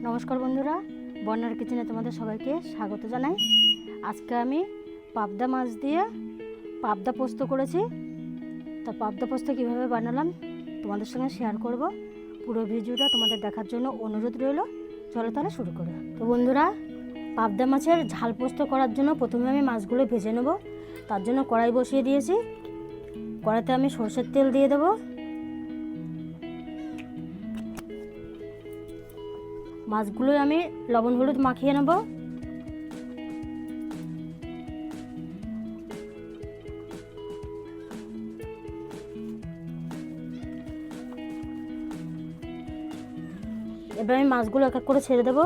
নমস্কার বন্ধুরা, বন্যার কিচেনে তোমাদের সবাইকে স্বাগত জানাই। আজকে আমি পাবদা মাছ দিয়ে পাবদা পোস্ত করেছি। তা পাবদা পোস্ত কীভাবে বানালাম তোমাদের সঙ্গে শেয়ার করব। পুরো ভিডিওটা তোমাদের দেখার জন্য অনুরোধ রইল। চলো তাহলে শুরু করি। তো বন্ধুরা, পাবদা মাছের ঝাল পোস্ত করার জন্য প্রথমে আমি মাছগুলো ভেজে নেব। তার জন্য কড়াই বসিয়ে দিয়েছি। কড়াইতে আমি সরষের তেল দিয়ে দেবো। মাছগুলো আমি লবণ হলুদ মাখিয়ে নেব। এবার আমি মাছগুলো এক এক করে ছেড়ে দেব।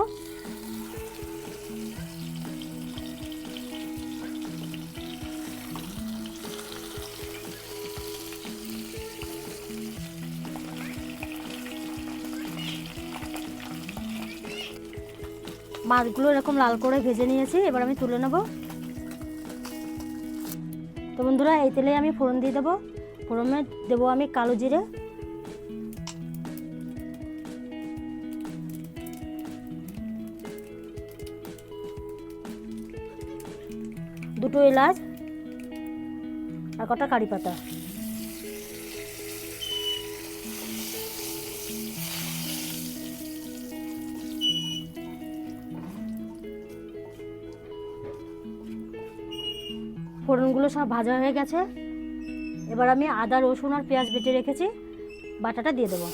মাছগুলো এরকম লাল করে ভেজে নিয়েছি, এবার আমি তুলে নেব। তো বন্ধুরা, এই তেলে আমি ফোড়ন দিয়ে দেবো। ফোড়নে দেবো আমি কালো জিরে, দুটো এলাচ আর কটা কারি পাতা। ফোড়নগুলো সব ভাজা হয়ে গেছে। এবার আমি আদা রসুন আর পেঁয়াজ বেটে রেখেছি, বাটাটা দিয়ে দেবো।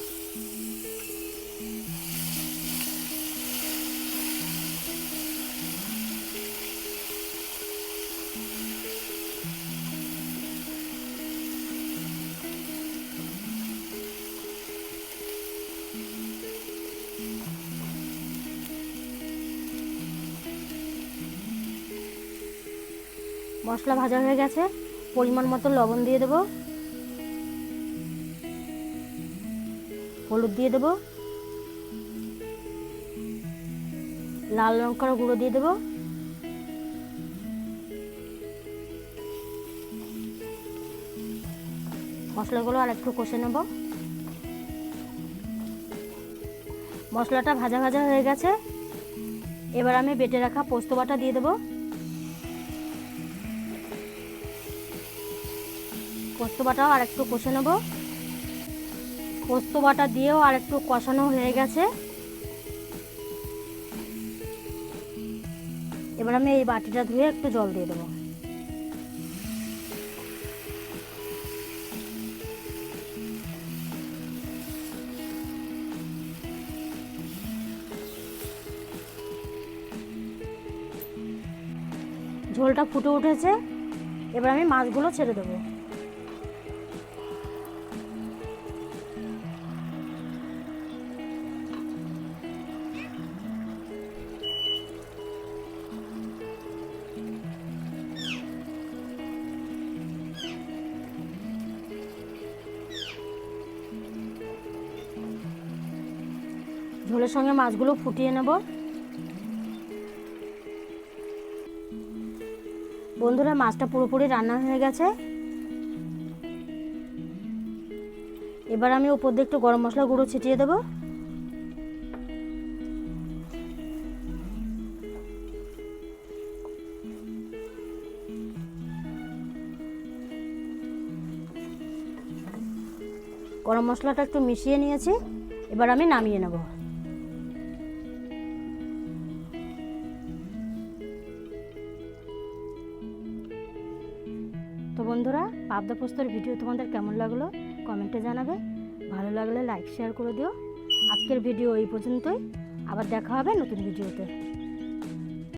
মশলা ভাজা হয়ে গেছে, পরিমাণ মতো লবণ দিয়ে দেবো, হলুদ দিয়ে দেবো, লাল লঙ্কার গুঁড়ো দিয়ে দেবো, মশলাগুলো আর একটু কষে নেব। মশলাটা ভাজা ভাজা হয়ে গেছে। এবার আমি বেটে রাখা পোস্ত বাটা দিয়ে দেবো। পোস্ত বাটাও আর একটু কষে নেব। পোস্ত বাটা দিয়েও আর একটু কষানো হয়ে গেছে। এবার আমি এই বাটিটা ধুয়ে একটু জল দিয়ে দেবো। ঝোলটা ফুটে উঠেছে, এবার আমি মাছগুলো ছেড়ে দেবো। ঝোলের সঙ্গে মাছগুলো ফুটিয়ে নেব। বন্ধুরা, মাছটা পুরোপুরি রান্না হয়ে গেছে। এবার আমি উপর দিয়ে একটু গরম মশলা গুঁড়ো ছিটিয়ে দেব। গরম মশলাটা একটু মিশিয়ে নিয়েছি, এবার আমি নামিয়ে নেব। তো বন্ধুরা, পাবদা পোস্তর ভিডিও তোমাদের কেমন লাগলো কমেন্টে জানাবে। ভালো লাগলে লাইক শেয়ার করে দিও। আজকের ভিডিও এই পর্যন্তই, আবার দেখা হবে নতুন ভিডিওতে।